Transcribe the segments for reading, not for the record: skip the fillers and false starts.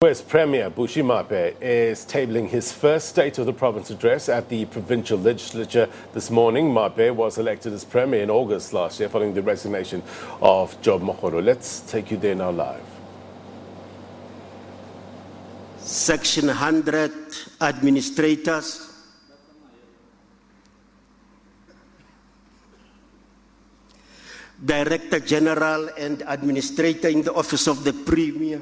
West Premier Bushy Maape is tabling his first State of the Province address at the Provincial legislature this morning. Maape was elected as Premier in August last year following the resignation of Job Mokgoro. Let's take you there now live. Section 100 administrators, Director General and Administrator in the Office of the Premier,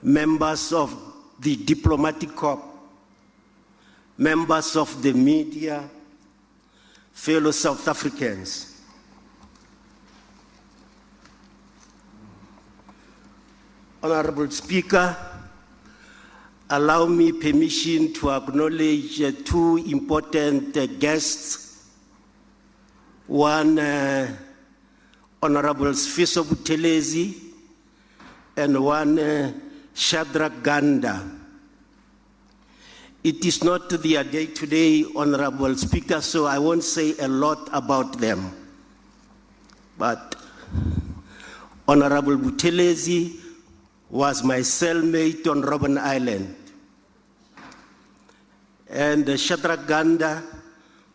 members of the Diplomatic Corps, members of the media, fellow South Africans. Honorable Speaker, allow me permission to acknowledge two important guests. One, Honorable Sfiso Buthelezi, and one, Shadrach Ganda. It is not their day today, Honorable Speaker, so I won't say a lot about them. But Honorable Buthelezi was my cellmate on Robben Island. And Shadrach Ganda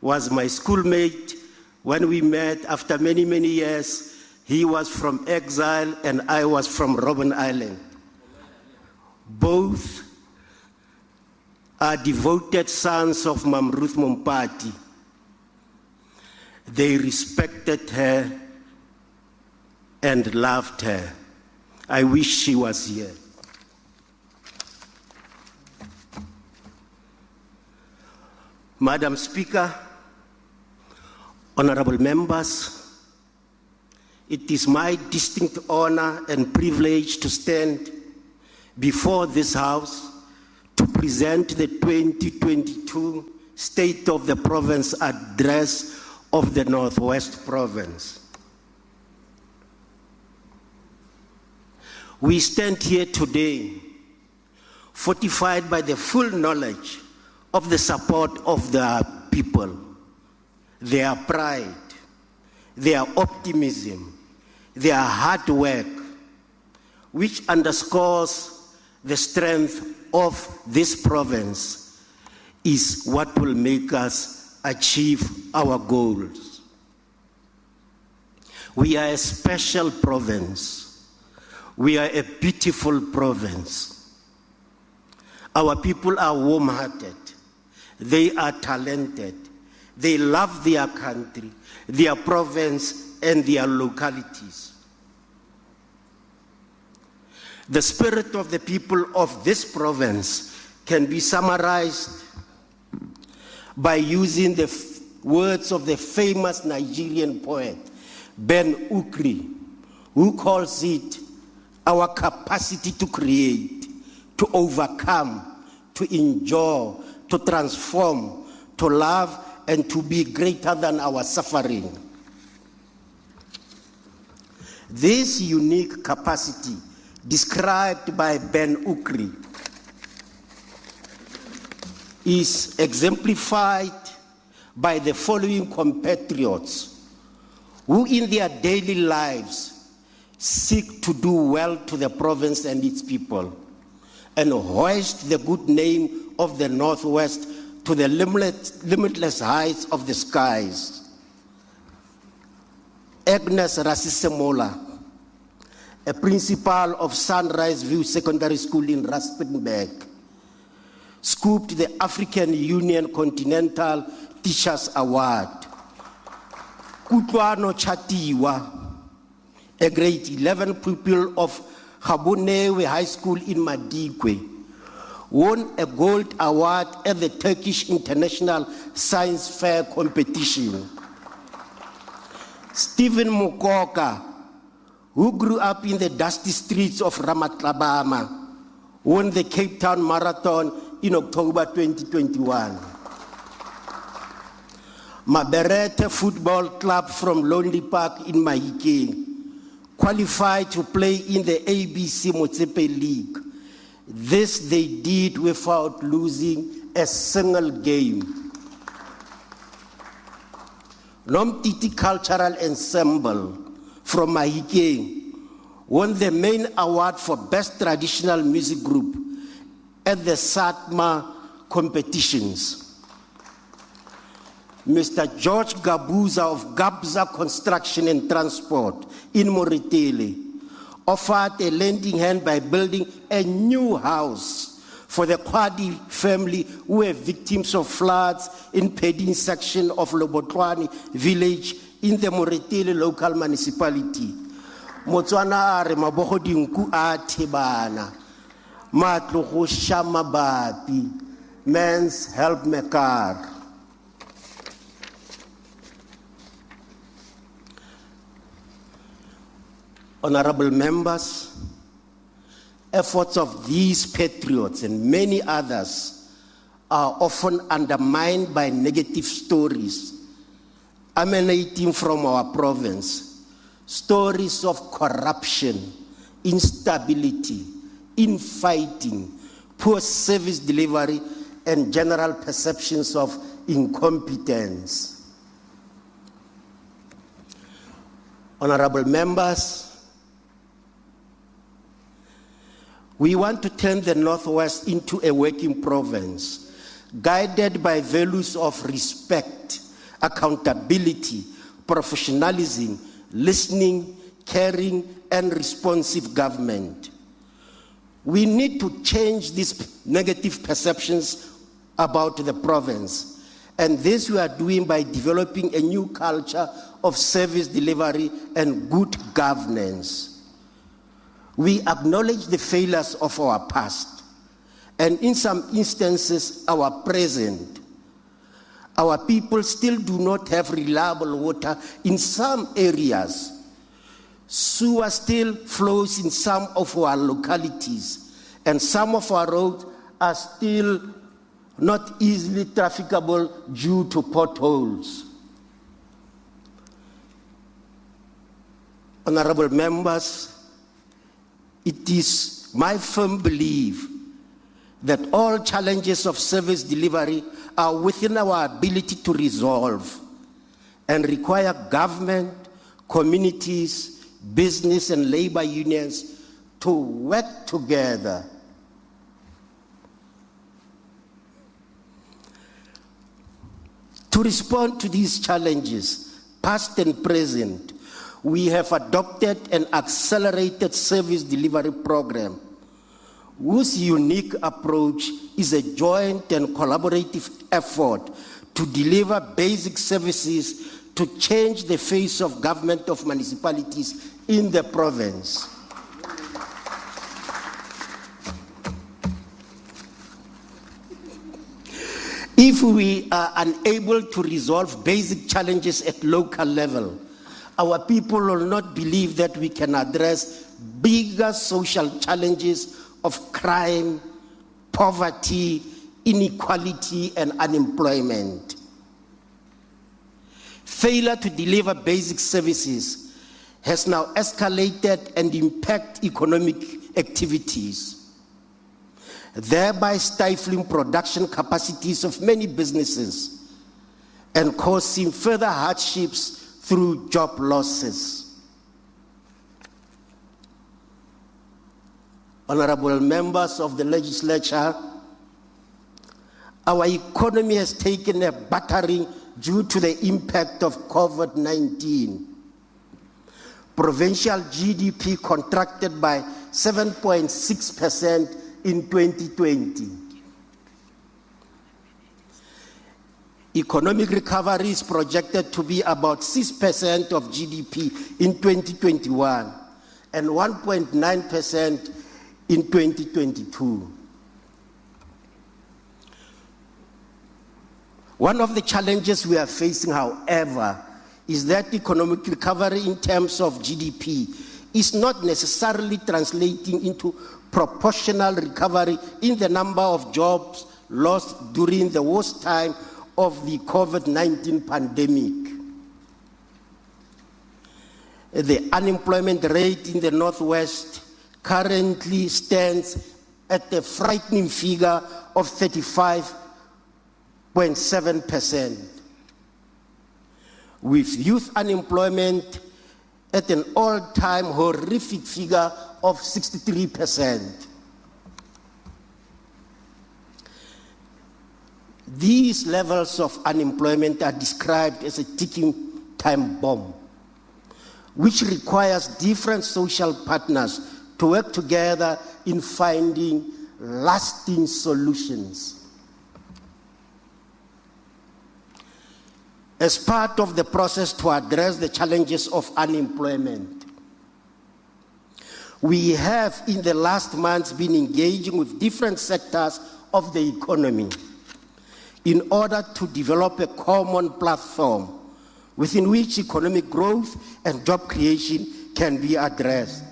was my schoolmate. When we met after many, many years, he was from exile and I was from Robben Island. Both are devoted sons of Mam Ruth Mompati. They respected her and loved her. I wish she was here. Madam Speaker, honorable members, it is my distinct honor and privilege to stand before this House to present the 2022 State of the Province Address of the Northwest Province. We stand here today fortified by the full knowledge of the support of the people, their pride, their optimism, their hard work, which underscores the strength of this province, is what will make us achieve our goals. We are a special province. We are a beautiful province. Our people are warm-hearted. They are talented. They love their country, their province, and their localities. The spirit of the people of this province can be summarized by using the words of the famous Nigerian poet, Ben Ukri, who calls it our capacity to create, to overcome, to endure, to transform, to love, and to be greater than our suffering. This unique capacity, described by Ben Ukri, is exemplified by the following compatriots who in their daily lives seek to do well to the province and its people and hoist the good name of the Northwest to the limitless heights of the skies. Agnes Rasisemola, a principal of Sunrise View Secondary School in Rustenburg, scooped the African Union Continental Teachers Award. Kutlwano Chatiwa, a grade 11 pupil of Gabonewe High School in Madikwe, won a gold award at the Turkish International Science Fair competition. Stephen Mukoka, who grew up in the dusty streets of Ramatlabama, won the Cape Town Marathon in October 2021. Maberete Football Club from Lonely Park in Mahikeng qualified to play in the SABC Motsepe League. This they did without losing a single game. Nomtiti Cultural Ensemble from Mahikeng won the main award for Best Traditional Music Group at the SATMA competitions. Mr. George Gabuza of Gabza Construction and Transport in Moretele offered a lending hand by building a new house for the Kwadi family who were victims of floods in Pedin section of Lobotwani village in the Moretele local municipality. Motswana are mabogo dinku a thebana matlo go shama bapi men's help mekar. Honorable members, efforts of these patriots and many others are often undermined by negative stories emanating from our province, stories of corruption, instability, infighting, poor service delivery, and general perceptions of incompetence. Honorable members, we want to turn the Northwest into a working province, guided by values of respect, accountability, professionalism, listening, caring, and responsive government. We need to change these negative perceptions about the province, and this we are doing by developing a new culture of service delivery and good governance. We acknowledge the failures of our past, and in some instances, our present. Our people still do not have reliable water in some areas. Sewer still flows in some of our localities, and some of our roads are still not easily trafficable due to potholes. Honorable members, it is my firm belief that all challenges of service delivery are within our ability to resolve and require government, communities, business, and labor unions to work together. To respond to these challenges, past and present, we have adopted an accelerated service delivery program whose unique approach is a joint and collaborative effort to deliver basic services to change the face of government of municipalities in the province. If we are unable to resolve basic challenges at local level, our people will not believe that we can address bigger social challenges of crime, poverty, inequality, and unemployment. Failure to deliver basic services has now escalated and impacted economic activities, thereby stifling production capacities of many businesses and causing further hardships through job losses. Honorable members of the legislature, our economy has taken a battering due to the impact of COVID-19. Provincial GDP contracted by 7.6% in 2020. Economic recovery is projected to be about 6% of GDP in 2021 and 1.9% in 2022. One of the challenges we are facing, however, is that economic recovery in terms of GDP is not necessarily translating into proportional recovery in the number of jobs lost during the worst time of the COVID-19 pandemic. The unemployment rate in the Northwest currently stands at a frightening figure of 35.7%, with youth unemployment at an all-time horrific figure of 63%. These levels of unemployment are described as a ticking time bomb, which requires different social partners to work together in finding lasting solutions. As part of the process to address the challenges of unemployment, we have in the last months been engaging with different sectors of the economy in order to develop a common platform within which economic growth and job creation can be addressed.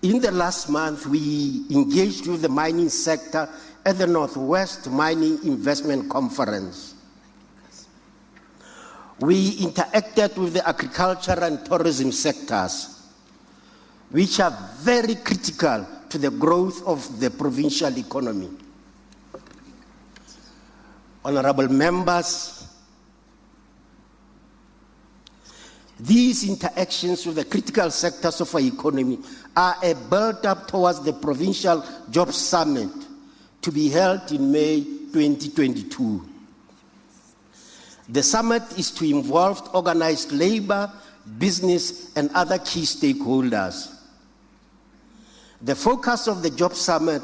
In the last month, we engaged with the mining sector at the Northwest Mining Investment Conference. We interacted with the agriculture and tourism sectors, which are very critical to the growth of the provincial economy. Honorable members, these interactions with the critical sectors of our economy are a build-up towards the Provincial Job Summit to be held in May 2022. The summit is to involve organized labor, business, and other key stakeholders. The focus of the Job Summit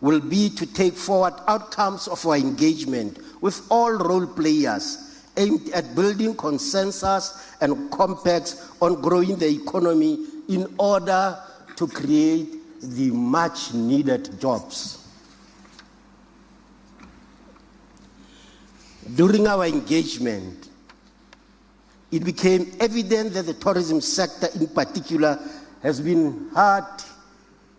will be to take forward outcomes of our engagement with all role players aimed at building consensus and compacts on growing the economy in order to create the much needed jobs. During our engagement, it became evident that the tourism sector in particular has been hard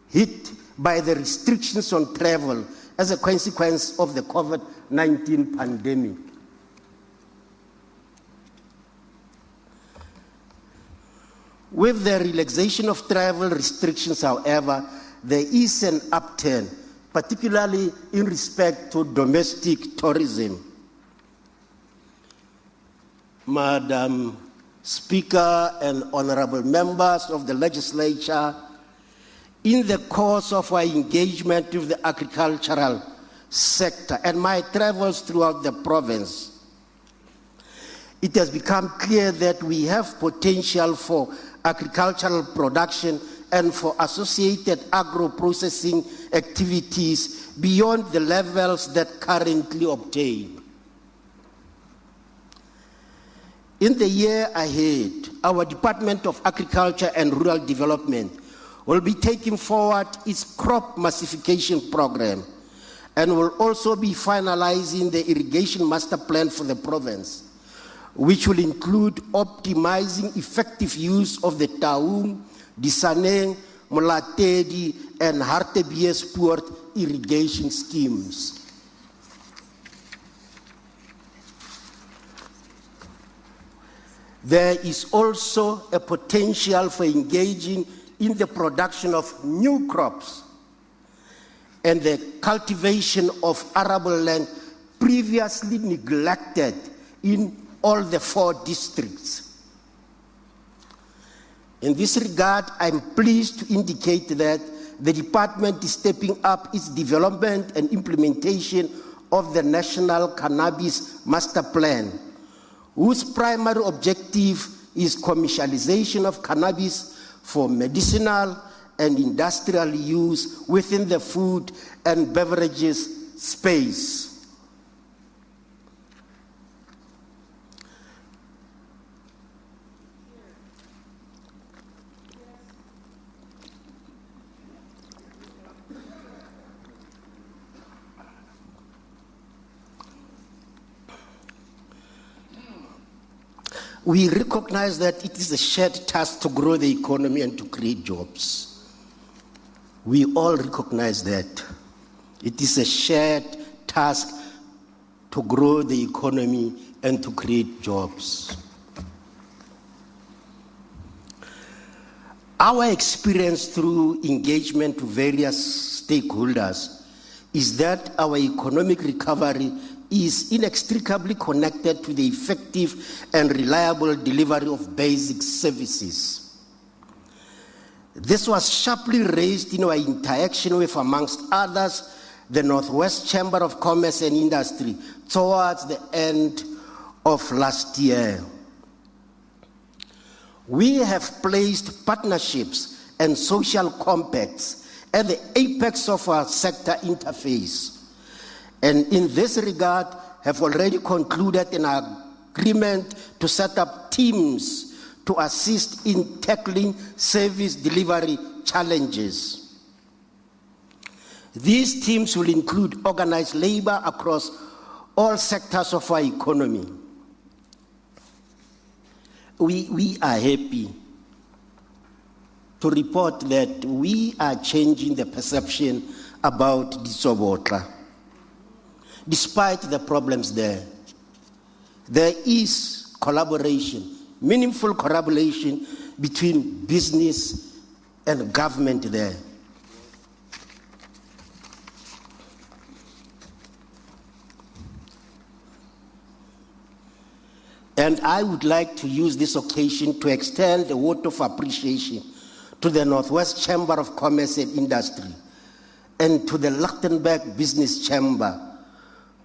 hit by the restrictions on travel as a consequence of the COVID-19 pandemic. With the relaxation of travel restrictions, however, there is an upturn, particularly in respect to domestic tourism. Madam Speaker and honorable members of the legislature, in the course of our engagement with the agricultural sector and my travels throughout the province, it has become clear that we have potential for agricultural production and for associated agro-processing activities beyond the levels that currently obtain. In the year ahead, our Department of Agriculture and Rural Development will be taking forward its crop massification program and will also be finalizing the irrigation master plan for the province, which will include optimizing effective use of the Taung, Disaneng, Molatedi, and Hartbeespoort irrigation schemes. There is also a potential for engaging in the production of new crops and the cultivation of arable land previously neglected in all the 4 districts. In this regard, I'm pleased to indicate that the department is stepping up its development and implementation of the National Cannabis Master Plan, whose primary objective is commercialization of cannabis for medicinal and industrial use within the food and beverages space. We recognize that it is a shared task to grow the economy and to create jobs. We all recognize that. It is a shared task to grow the economy and to create jobs. Our experience through engagement with various stakeholders is that our economic recovery is inextricably connected to the effective and reliable delivery of basic services. This was sharply raised in our interaction with, amongst others, the Northwest Chamber of Commerce and Industry towards the end of last year. We have placed partnerships and social compacts at the apex of our sector interface, and in this regard have already concluded an agreement to set up teams to assist in tackling service delivery challenges. These teams will include organized labor across all sectors of our economy. We are happy to report that we are changing the perception about Disobotla. Despite the problems there is collaboration, meaningful collaboration between business and government there. And I would like to use this occasion to extend a word of appreciation to the Northwest Chamber of Commerce and Industry and to the Lichtenburg Business Chamber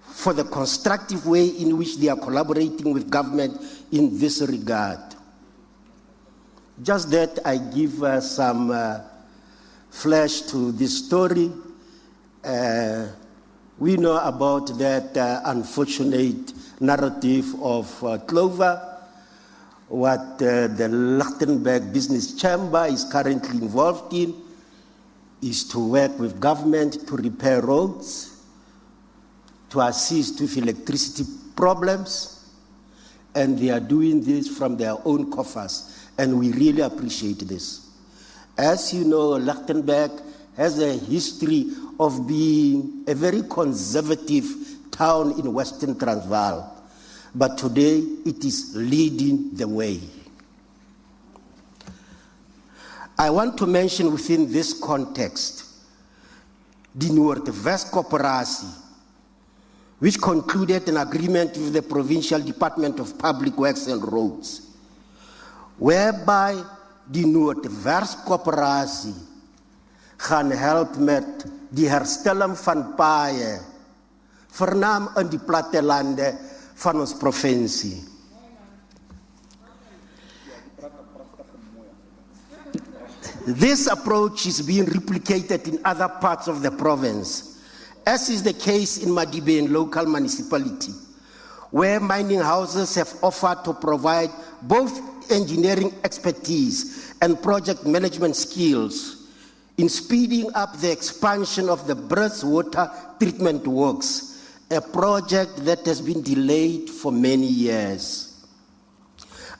for the constructive way in which they are collaborating with government in this regard. Just that I give some flash to this story. We know about that unfortunate narrative of Clover, what the Lichtenburg Business Chamber is currently involved in is to work with government to repair roads, to assist with electricity problems, and they are doing this from their own coffers, and we really appreciate this. As you know, Lichtenburg has a history of being a very conservative town in Western Transvaal, but today it is leading the way. I want to mention within this context the Noordwest Coöperasie, which concluded an agreement with the Provincial Department of Public Works and Roads, whereby the Noordwest Coöperasie gaan help met die herstelling van paaie, voornaam in die plattelande van ons provincie. This approach is being replicated in other parts of the province, as is the case in Madibe local municipality, where mining houses have offered to provide both engineering expertise and project management skills in speeding up the expansion of the Bruce water treatment works, a project that has been delayed for many years.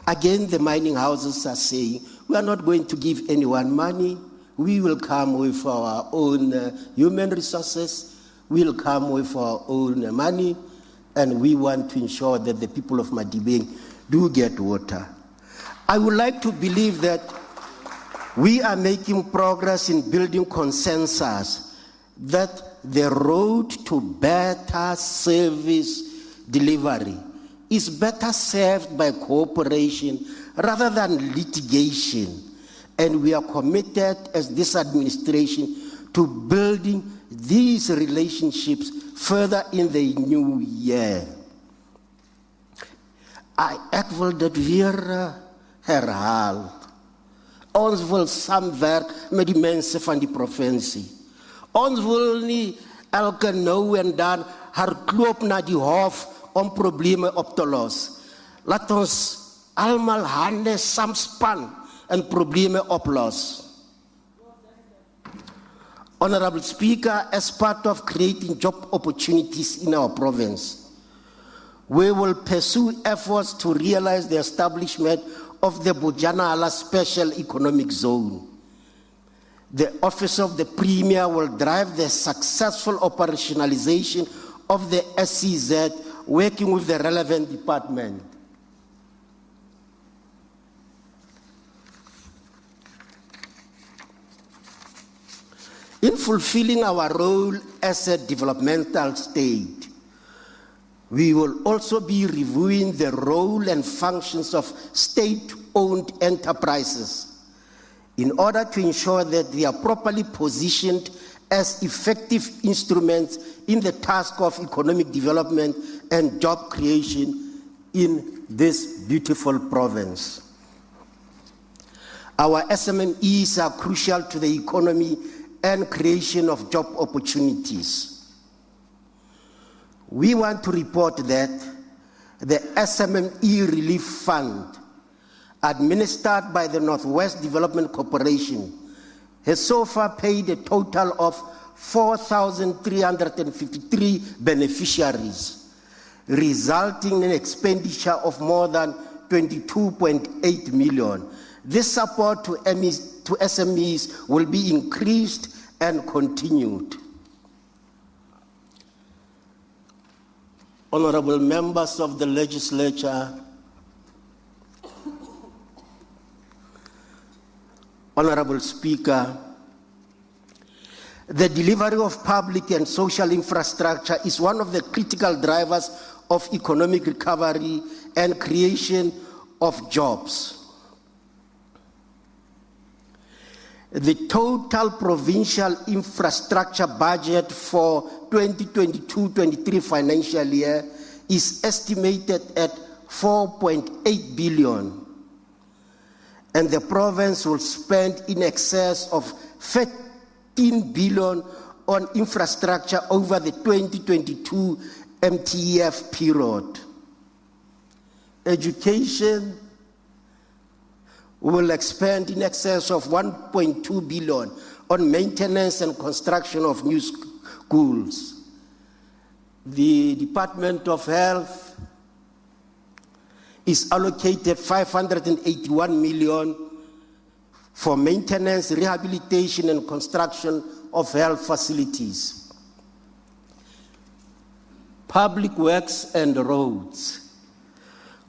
Again, the mining houses are saying, we are not going to give anyone money. We will come with our own human resources. We will come with our own money, and we want to ensure that the people of Madibe do get water. I would like to believe that we are making progress in building consensus that the road to better service delivery is better served by cooperation rather than litigation. And we are committed as this administration to building these relationships further in the new year. Ek wil dit weer herhaal. Ons wil saamwerk met die mense van die provinsie. Ons wil nie elke nou en dan hardloop na die hof om probleme op te los. Laat ons almal hande samspan en probleme oplos. Honorable Speaker, as part of creating job opportunities in our province, we will pursue efforts to realize the establishment of the Bojanala Special Economic Zone. The Office of the Premier will drive the successful operationalization of the SEZ, working with the relevant department. In fulfilling our role as a developmental state, we will also be reviewing the role and functions of state-owned enterprises in order to ensure that they are properly positioned as effective instruments in the task of economic development and job creation in this beautiful province. Our SMMEs are crucial to the economy and creation of job opportunities. We want to report that the SMME Relief Fund, administered by the Northwest Development Corporation, has so far paid a total of 4,353 beneficiaries, resulting in an expenditure of more than 22.8 million. This support to SMEs will be increased and continued. Honorable members of the legislature, Honorable Speaker, the delivery of public and social infrastructure is one of the critical drivers of economic recovery and creation of jobs. The total provincial infrastructure budget for 2022-23 financial year is estimated at 4.8 billion. And the province will spend in excess of 13 billion on infrastructure over the 2022 MTEF period. Education will expend in excess of 1.2 billion on maintenance and construction of new schools. The Department of Health is allocated 581 million for maintenance, rehabilitation, and construction of health facilities. Public Works and Roads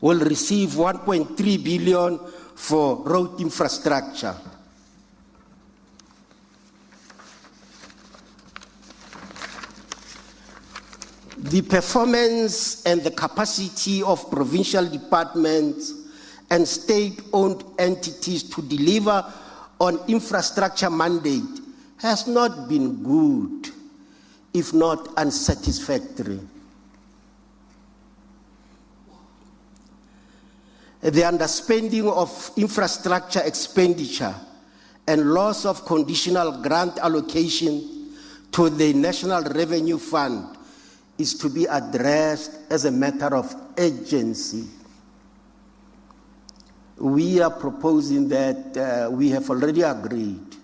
will receive 1.3 billion for road infrastructure. The performance and the capacity of provincial departments and state-owned entities to deliver on infrastructure mandate has not been good, if not unsatisfactory. The underspending of infrastructure expenditure and loss of conditional grant allocation to the National Revenue Fund is to be addressed as a matter of urgency. We are proposing that we have already agreed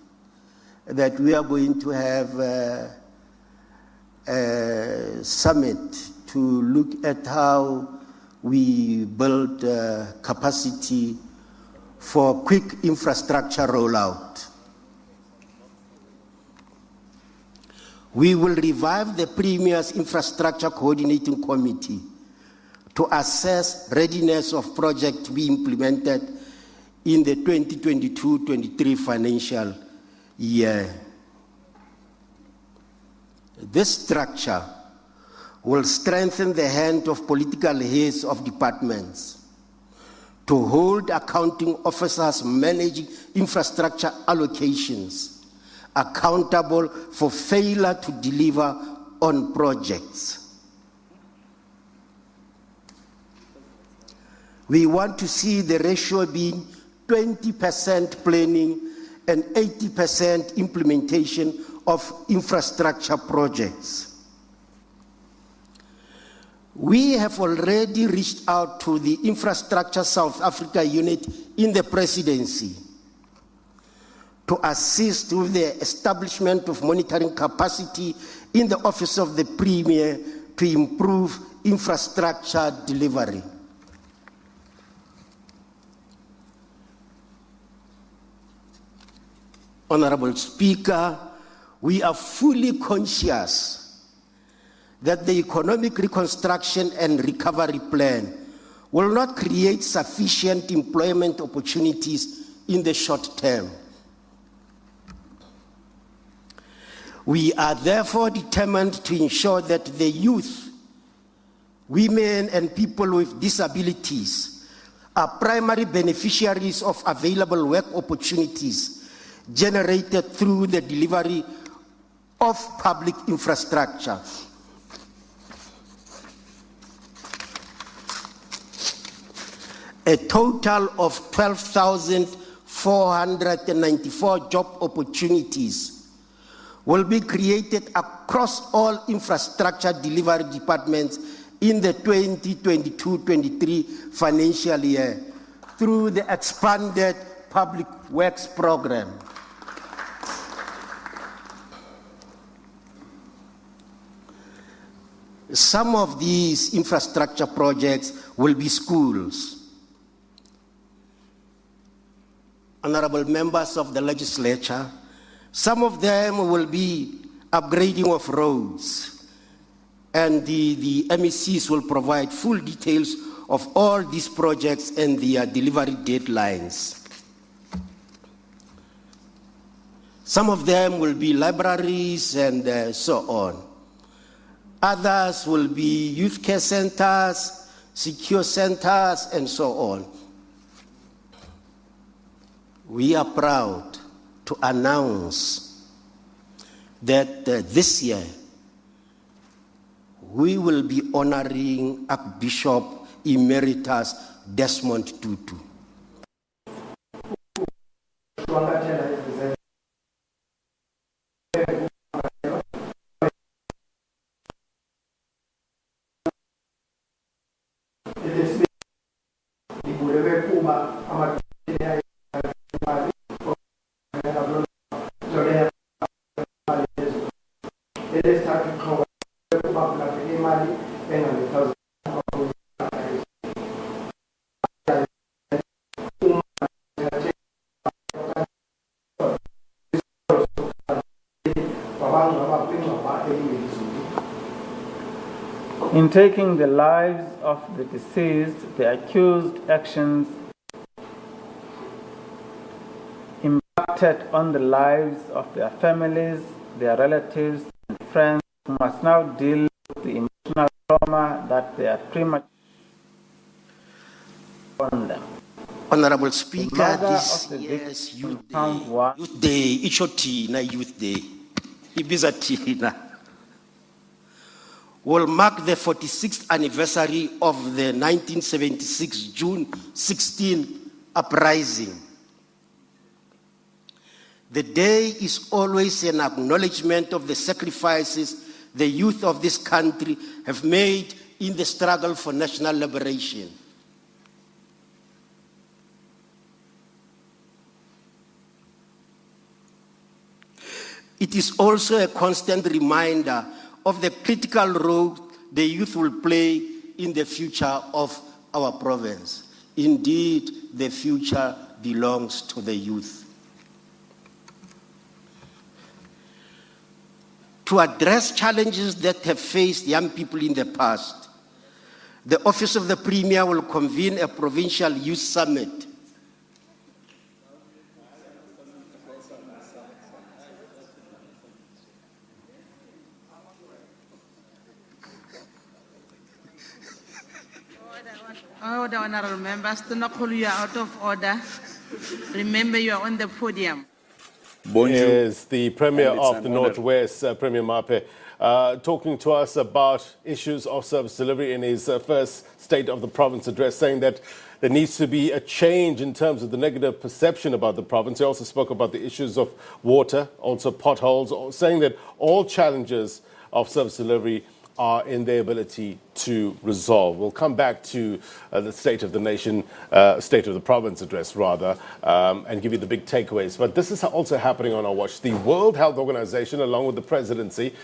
that we are going to have a summit to look at how we build capacity for quick infrastructure rollout. We will revive the Premier's Infrastructure Coordinating Committee to assess readiness of projects to be implemented in the 2022-23 financial year. This structure will strengthen the hand of political heads of departments to hold accounting officers managing infrastructure allocations accountable for failure to deliver on projects. We want to see the ratio being 20% planning and 80% implementation of infrastructure projects. We have already reached out to the Infrastructure South Africa unit in the presidency to assist with the establishment of monitoring capacity in the Office of the Premier to improve infrastructure delivery. Honorable Speaker, we are fully conscious that the economic reconstruction and recovery plan will not create sufficient employment opportunities in the short term. We are therefore determined to ensure that the youth, women and people with disabilities are primary beneficiaries of available work opportunities generated through the delivery of public infrastructure. A total of 12,494 job opportunities will be created across all infrastructure delivery departments in the 2022-23 financial year through the expanded Public Works Program. Some of these infrastructure projects will be schools. Honorable members of the legislature, some of them will be upgrading of roads, and the MECs will provide full details of all these projects and their delivery deadlines. Some of them will be libraries and so on. Others will be youth care centers, secure centers, and so on. We are proud to announce that this year we will be honoring Archbishop Emeritus Desmond Tutu. In taking the lives of the deceased, the accused actions impacted on the lives of their families, their relatives, and friends who must now deal with the emotional trauma that they are premature on them. Honorable Speaker, this year's Youth Day, Youth Day, Ibizatina, will mark the 46th anniversary of the 1976 June 16 uprising. The day is always an acknowledgement of the sacrifices the youth of this country have made in the struggle for national liberation. It is also a constant reminder of the critical role the youth will play in the future of our province. Indeed, the future belongs to the youth. To address challenges that have faced young people in the past, the Office of the Premier will convene a Provincial Youth Summit. Order, honorable members. Do not call you out of order. Remember, you are on the podium. Is the Premier of the Northwest, Premier Maape, talking to us about issues of service delivery in his first State of the Province address, saying that there needs to be a change in terms of the negative perception about the province. He also spoke about the issues of water, also potholes, saying that all challenges of service delivery are in their ability to resolve. We'll come back to the State of the Nation, State of the Province address rather, and give you the big takeaways. But this is also happening on our watch. The World Health Organization, along with the presidency,